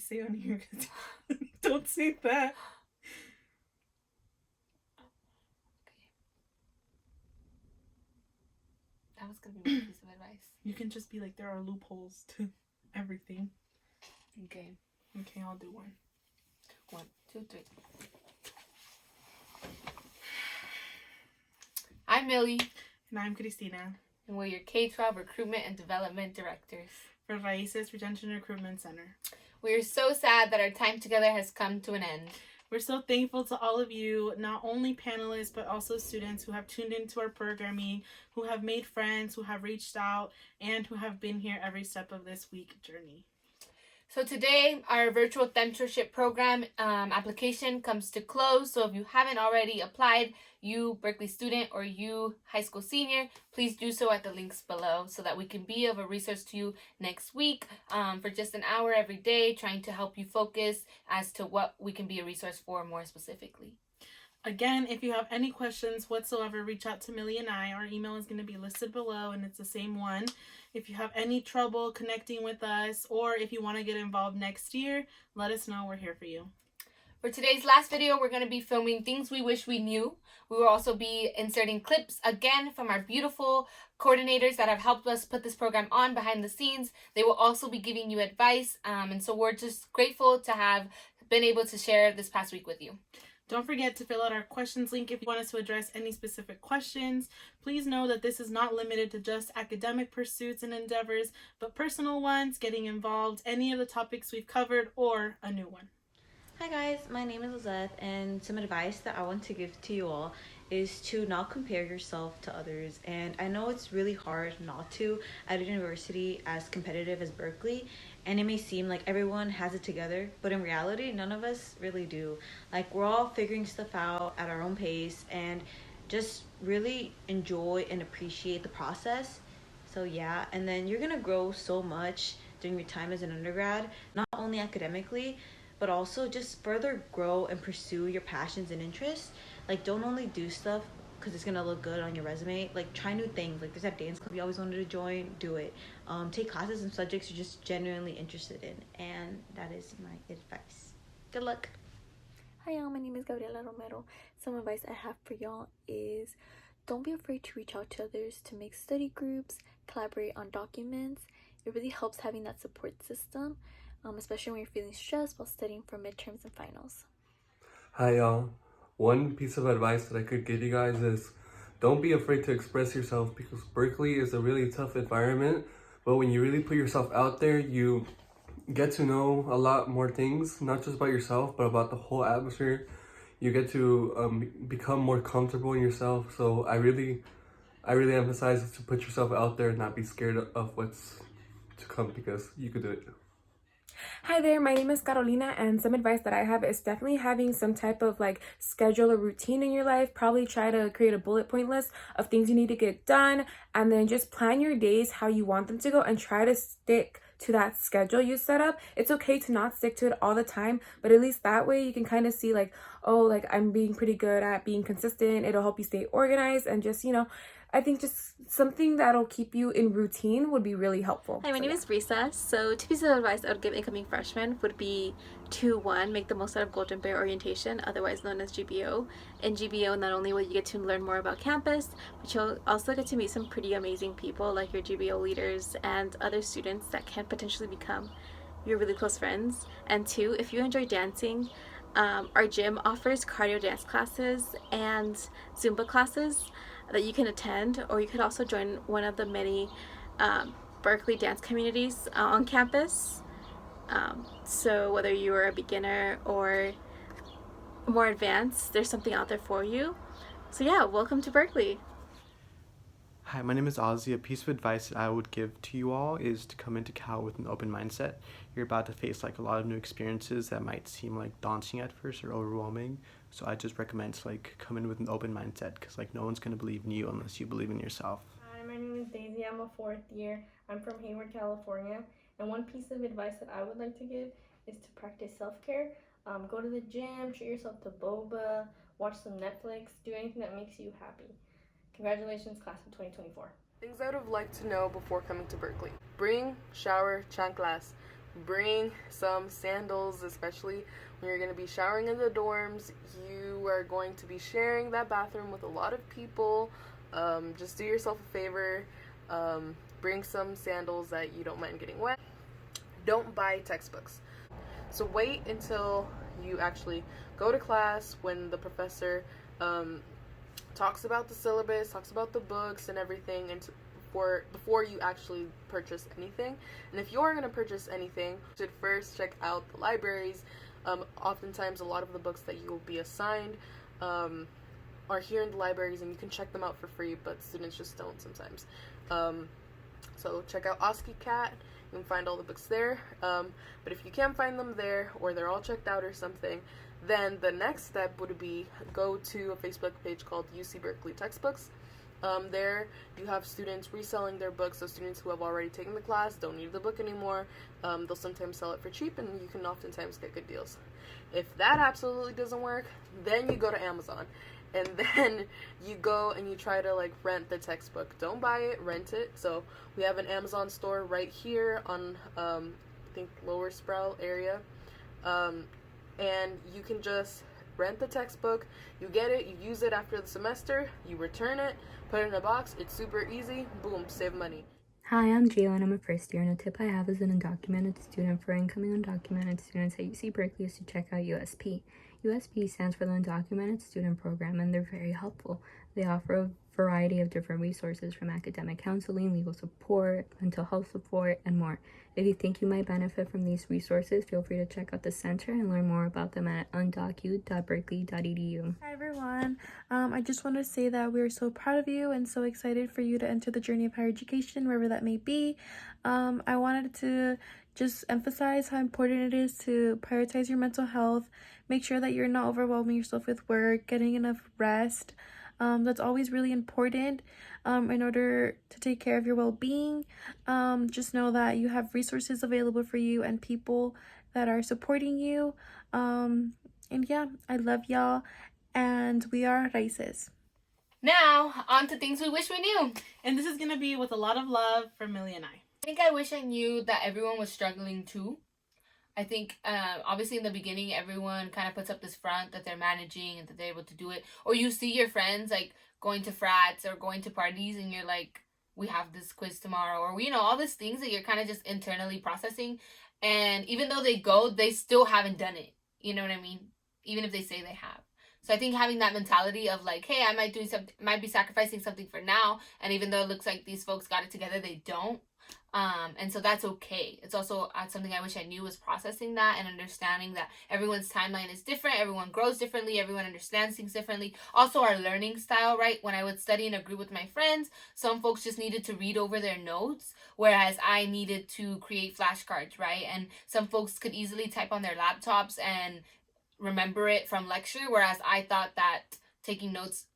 say on here. Don't say that. That was gonna be my piece of advice. You can just be like, there are loopholes to everything. Okay. Okay, I'll do one. 1, 2, 3. I'm Millie. And I'm Cristina. And we're your K-12 Recruitment and Development Directors for Raíces, Retention and Recruitment Center. We are so sad that our time together has come to an end. We're so thankful to all of you, not only panelists, but also students who have tuned into our programming, who have made friends, who have reached out, and who have been here every step of this week journey. So today, our Virtual Themtorship program application comes to close. So if you haven't already applied, you Berkeley student or you high school senior, please do so at the links below so that we can be of a resource to you next week for just an hour every day, trying to help you focus as to what we can be a resource for more specifically. Again, if you have any questions whatsoever, reach out to Millie and I. Our email is going to be listed below, and it's the same one. If you have any trouble connecting with us, or if you want to get involved next year, let us know. We're here for you. For today's last video, we're going to be filming things we wish we knew. We will also be inserting clips again from our beautiful coordinators that have helped us put this program on behind the scenes. They will also be giving you advice, and so we're just grateful to have been able to share this past week with you. Don't forget to fill out our questions link if you want us to address any specific questions. Please know that this is not limited to just academic pursuits and endeavors, but personal ones, getting involved, any of the topics we've covered, or a new one. Hi guys, my name is Lizette, and some advice that I want to give to you all is to not compare yourself to others. And I know it's really hard not to at a university as competitive as Berkeley, and it may seem like everyone has it together, but in reality, none of us really do. Like, we're all figuring stuff out at our own pace, and just really enjoy and appreciate the process. So yeah, and then you're gonna grow so much during your time as an undergrad, not only academically, but also just further grow and pursue your passions and interests. Like, don't only do stuff because it's gonna look good on your resume. Like, try new things. Like, there's that dance club you always wanted to join, do it. Take classes and subjects you're just genuinely interested in, and that is my advice. Good luck. Hi y'all, my name is Gabriela Romero. Some advice I have for y'all is don't be afraid to reach out to others, to make study groups, collaborate on documents. It really helps having that support system, especially when you're feeling stressed while studying for midterms and finals. Hi y'all. One piece of advice that I could give you guys is don't be afraid to express yourself, because Berkeley is a really tough environment, but when you really put yourself out there, you get to know a lot more things, not just about yourself, but about the whole atmosphere. You get to become more comfortable in yourself. So I really emphasize to put yourself out there and not be scared of what's to come, because you could do it. Hi there, my name is Carolina, and some advice that I have is definitely having some type of like schedule or routine in your life. Probably try to create a bullet point list of things you need to get done, and then just plan your days how you want them to go and try to stick to that schedule you set up. It's okay to not stick to it all the time, but at least that way you can kind of see like, oh, like I'm being pretty good at being consistent. It'll help you stay organized, and just, you know, I think just something that'll keep you in routine would be really helpful. Hi, my name is Risa. So 2 pieces of advice I would give incoming freshmen would be to, 1, make the most out of Golden Bear Orientation, otherwise known as GBO. In GBO, not only will you get to learn more about campus, but you'll also get to meet some pretty amazing people like your GBO leaders and other students that can potentially become your really close friends. And 2, if you enjoy dancing, our gym offers cardio dance classes and Zumba classes that you can attend, or you could also join one of the many Berkeley dance communities on campus. So whether you're a beginner or more advanced, there's something out there for you. So yeah, welcome to Berkeley. Hi, my name is Ozzy. A piece of advice that I would give to you all is to come into Cal with an open mindset. You're about to face like a lot of new experiences that might seem like daunting at first or overwhelming. So I just recommend to like come in with an open mindset, because like no one's gonna believe in you unless you believe in yourself. Hi, my name is Daisy. I'm a 4th year. I'm from Hayward, California. And one piece of advice that I would like to give is to practice self-care. Go to the gym, treat yourself to boba, watch some Netflix, do anything that makes you happy. Congratulations, class of 2024. Things I would have liked to know before coming to Berkeley. Bring, shower, chanclas. bring some sandals, especially when you're going to be showering in the dorms. You are going to be sharing that bathroom with a lot of people. Just do yourself a favor. Bring some sandals that you don't mind getting wet. Don't buy textbooks. So wait until you actually go to class, when the professor talks about the syllabus, talks about the books and everything, and before you actually purchase anything. And if you are going to purchase anything, you should first check out the libraries. Oftentimes a lot of the books that you will be assigned are here in the libraries, and you can check them out for free, but students just don't sometimes. So check out OskiCat. You can find all the books there. But if you can't find them there, or they're all checked out or something, then the next step would be go to a Facebook page called UC Berkeley Textbooks. There you have students reselling their books, so students who have already taken the class don't need the book anymore. They'll sometimes sell it for cheap, and you can oftentimes get good deals. If that absolutely doesn't work, then you go to Amazon, and then you go and you try to like rent the textbook. Don't buy it, rent it. So we have an Amazon store right here on I think Lower Sproul area, and you can just rent the textbook. You get it, you use it after the semester, you return it, put it in a box. It's super easy. Boom, save money. Hi, I'm Gio and I'm a first year, and a tip I have as an undocumented student for incoming undocumented students at UC Berkeley is to check out USP. USP stands for the Undocumented Student Program, and they're very helpful. They offer a variety of different resources, from academic counseling, legal support, mental health support, and more. If you think you might benefit from these resources, feel free to check out the center and learn more about them at undocu.berkeley.edu. Hi everyone, I just want to say that we're so proud of you and so excited for you to enter the journey of higher education, wherever that may be. I wanted to just emphasize how important it is to prioritize your mental health. Make sure that you're not overwhelming yourself with work, getting enough rest. That's always really important in order to take care of your well-being. Just know that you have resources available for you and people that are supporting you. And yeah, I love y'all, and we are Raíces. Now, on to things we wish we knew. And this is going to be with a lot of love from Millie and I. I think I wish I knew that everyone was struggling too. I think, obviously in the beginning, everyone kind of puts up this front that they're managing and that they're able to do it. Or you see your friends, like, going to frats or going to parties, and you're like, we have this quiz tomorrow. Or, you know, all these things that you're kind of just internally processing. And even though they go, they still haven't done it. You know what I mean? Even if they say they have. So I think having that mentality of like, hey, I might be sacrificing something for now. And even though it looks like these folks got it together, they don't. And so that's okay. It's also something I wish I knew, was processing that and understanding that everyone's timeline is different. Everyone grows differently. Everyone understands things differently. Also our learning style, right? When I would study in a group with my friends, some folks just needed to read over their notes, whereas I needed to create flashcards, right? And some folks could easily type on their laptops and remember it from lecture, whereas I thought that taking notes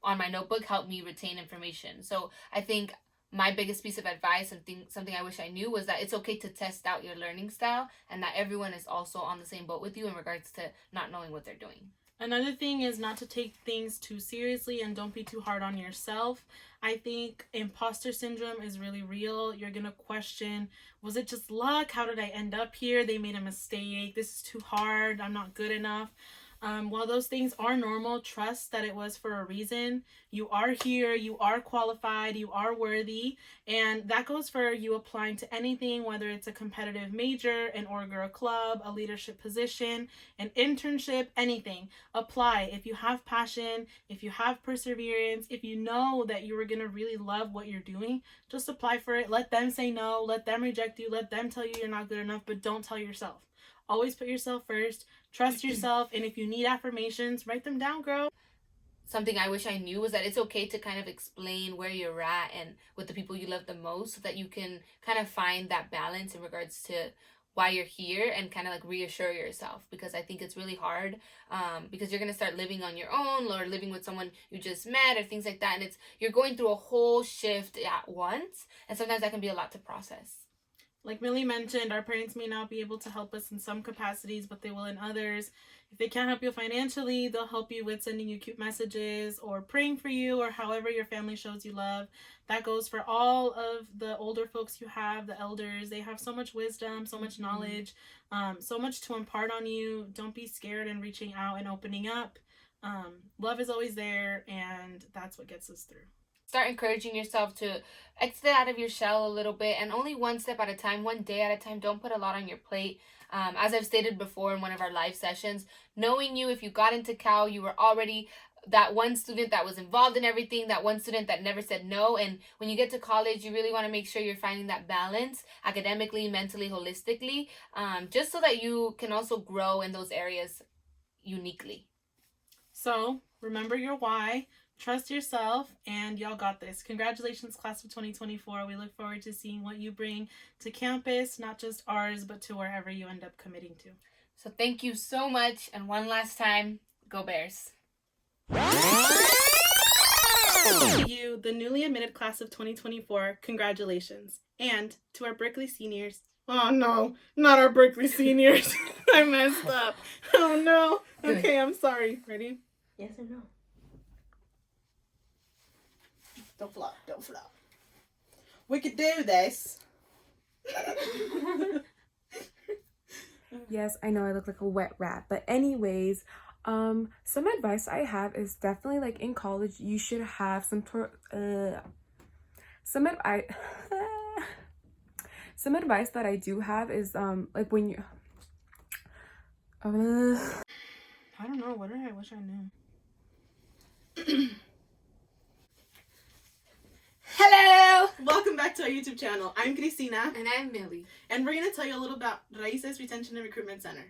on my notebook helped me retain information. So I think my biggest piece of advice and something I wish I knew was that it's okay to test out your learning style, and that everyone is also on the same boat with you in regards to not knowing what they're doing. Another thing is not to take things too seriously, and don't be too hard on yourself. I think imposter syndrome is really real. You're going to question, was it just luck? How did I end up here? They made a mistake. This is too hard. I'm not good enough. While those things are normal, trust that it was for a reason. You are here, you are qualified, you are worthy, and that goes for you applying to anything, whether it's a competitive major, an org or a club, a leadership position, an internship, anything. Apply. If you have passion, if you have perseverance, if you know that you are going to really love what you're doing, just apply for it. Let them say no, let them reject you, let them tell you you're not good enough, but don't tell yourself. Always put yourself first, trust yourself, and if you need affirmations, write them down, girl. Something I wish I knew was that it's okay to kind of explain where you're at and with the people you love the most, so that you can kind of find that balance in regards to why you're here and kind of like reassure yourself, because I think it's really hard because you're going to start living on your own or living with someone you just met or things like that, and you're going through a whole shift at once, and sometimes that can be a lot to process. Like Millie mentioned, our parents may not be able to help us in some capacities, but they will in others. If they can't help you financially, they'll help you with sending you cute messages or praying for you or however your family shows you love. That goes for all of the older folks you have, the elders. They have so much wisdom, so much knowledge, so much to impart on you. Don't be scared in reaching out and opening up. Love is always there, and that's what gets us through. Start encouraging yourself to exit out of your shell a little bit, and only one step at a time, one day at a time. Don't put a lot on your plate. As I've stated before in one of our live sessions, knowing you, if you got into Cal, you were already that one student that was involved in everything, that one student that never said no. And when you get to college, you really want to make sure you're finding that balance academically, mentally, holistically, just so that you can also grow in those areas uniquely. So remember your why. Trust yourself, and y'all got this. Congratulations, class of 2024. We look forward to seeing what you bring to campus, not just ours, but to wherever you end up committing to. So thank you so much, and one last time, go Bears. To you, the newly admitted class of 2024, congratulations. And to our Berkeley seniors, oh no, not our Berkeley seniors. I messed up. Oh no. Okay, I'm sorry. Ready? Yes or no? Don't flop, don't flop. We could do this. Yes, I know I look like a wet rat, but anyways, some advice I have is definitely like in college you should have some advice that I do have is like when you I don't know, what do I wish I knew? Hello! Welcome back to our YouTube channel. I'm Cristina. And I'm Millie. And we're going to tell you a little about Raíces, Retention and Recruitment Center.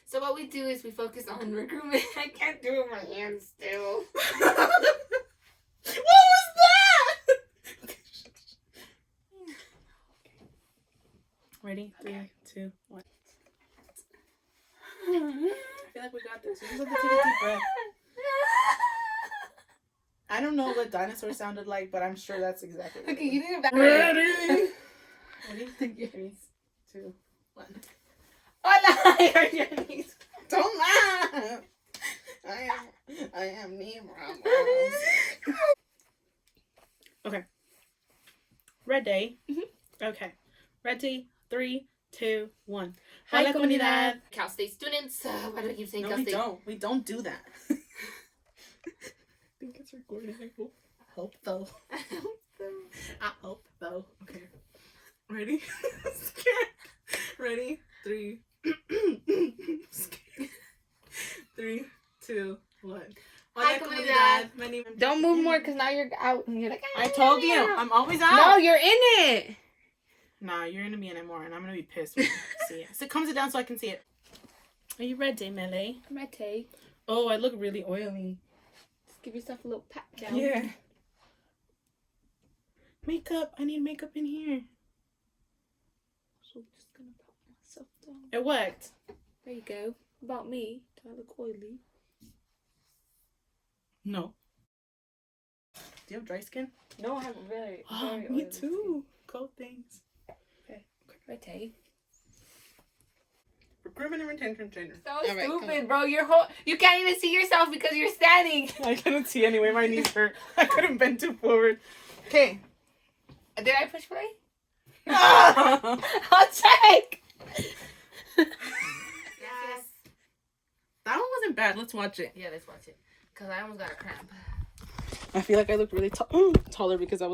So what we do is we focus on recruitment. I can't do it with my hands still. What was that? Ready? 3, 2, 1. I feel like we got this. We just have to take a deep breath. I don't know what dinosaur sounded like, but I'm sure that's exactly what Okay, you need to Ready? Ready? 3, 2, 1. Hola! Your knees. Don't laugh! I am Nemo. Okay. Ready? Okay. Ready? 3, 2, 1. Hi, Hola, Comunidad. Cal State students. Why do I keep saying No, Cal we State? don't. We don't do that. I think it's recording. I hope though. I hope though. Okay. Ready? Scared. Ready? 3. Scared. 3, 2, 1. Hi, Comunidad. My name. Don't move more because now you're out and you're like, I told you. I'm always out. No, you're in it. Nah, you're gonna be in it more, and I'm gonna be pissed when you see it. So comes it down so I can see it. Are you ready, Millie? I'm ready. Oh, I look really oily. Just give yourself a little pat down. Yeah. Makeup. I need makeup in here. So I'm just gonna pat myself down. It worked. There you go. About me. Do I look oily? No. Do you have dry skin? No, I have very, Oh, very me oily too. Cold things. skin. Ready. Recruitment and Retention Centers. So All right, stupid, bro. You can't even see yourself because you're standing. I couldn't see anyway. My knees hurt. I couldn't bend too forward. Okay. Did I push play? Ah! I'll check. Yes. That one wasn't bad. Let's watch it. Yeah, let's watch it. Because I almost got a cramp. I feel like I look really taller because I was